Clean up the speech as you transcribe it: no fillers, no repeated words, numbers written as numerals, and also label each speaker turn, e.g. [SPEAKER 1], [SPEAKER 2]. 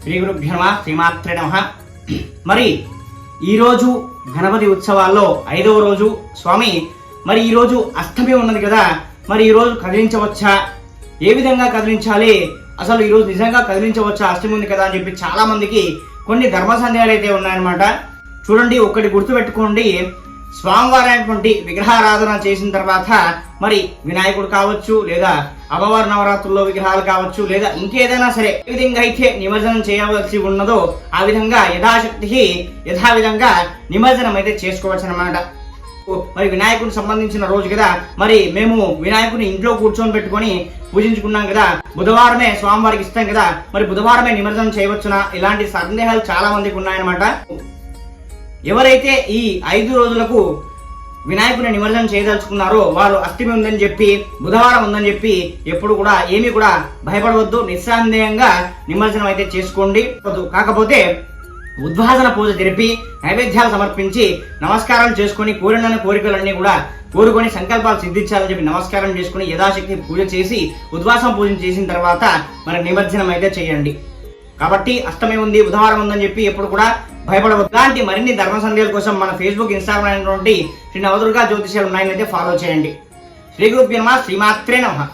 [SPEAKER 1] శ్రీ గురుభ్యో నమః శ్రీమాత్రే నమః. మరి ఈరోజు గణపతి ఉత్సవాల్లో 5వ రోజు స్వామి. మరి ఈరోజు అష్టమి ఉన్నది కదా, మరి ఈరోజు కదిలించవచ్చా, ఏ విధంగా కదిలించాలి, అసలు ఈరోజు నిజంగా కదిలించవచ్చా, అష్టమి ఉంది కదా అని చెప్పి చాలా మందికి కొన్ని ధర్మ సందేహాలు అయితే ఉన్నాయన్నమాట. చూడండి, ఒకటి గుర్తుపెట్టుకోండి, స్వామివారైనటువంటి విగ్రహారాధన చేసిన తర్వాత మరి వినాయకుడు కావచ్చు, లేదా అమ్మవారి నవరాత్రుల్లో విగ్రహాలు కావచ్చు, లేదా ఇంకేదైనా సరే ఏ విధంగా అయితే నిమజ్జనం చేయవలసి ఉన్నదో ఆ విధంగా యథాశక్తి యథావిధంగా నిమజ్జనం అయితే చేసుకోవచ్చు అన్నమాట. మరి వినాయకుడికి సంబంధించిన రోజు కదా, మరి మేము వినాయకుడిని ఇంట్లో కూర్చొని పెట్టుకొని పూజించుకున్నాం కదా, బుధవారమే స్వామివారికి ఇస్తాం కదా, మరి బుధవారమే నిమజ్జనం చేయవచ్చునా, ఇలాంటి సందేహాలు చాలా మందికి ఉన్నాయన్నమాట. ఎవరైతే ఈ 5 రోజులకు వినాయకుడిని నిమజ్జనం చేయదలుచుకున్నారో వారు అష్టమి ఉందని చెప్పి, బుధవారం ఉందని చెప్పి ఎప్పుడు కూడా ఏమీ కూడా భయపడవద్దు, నిస్సందేహంగా నిమజ్జనం అయితే చేసుకోండి. కాకపోతే ఉద్వాసన పూజ జరిపి నైవేద్యాలు సమర్పించి నమస్కారాలు చేసుకొని కోరిన కోరికలన్నీ కూడా కోరుకొని సంకల్పాలు సిద్ధించాలని చెప్పి నమస్కారం చేసుకుని యథాశక్తి పూజ చేసి ఉద్వాసం పూజ చేసిన తర్వాత మరి నిమజ్జనం అయితే చేయండి. కాబట్టి అష్టమి ఉంది, బుధవారం ఉందని చెప్పి ఎప్పుడు కూడా భయపడవద్దు. ఇలాంటి మరిన్ని ధర్మ సందేహాల కోసం మన ఫేస్బుక్, ఇన్స్టాగ్రామ్ అయినటువంటి శ్రీ నవదుర్గా జ్యోతిష్యాలు 9 అయితే ఫాలో చేయండి. శ్రీ గురుభ్యో నమః శ్రీమాత్రే నమః.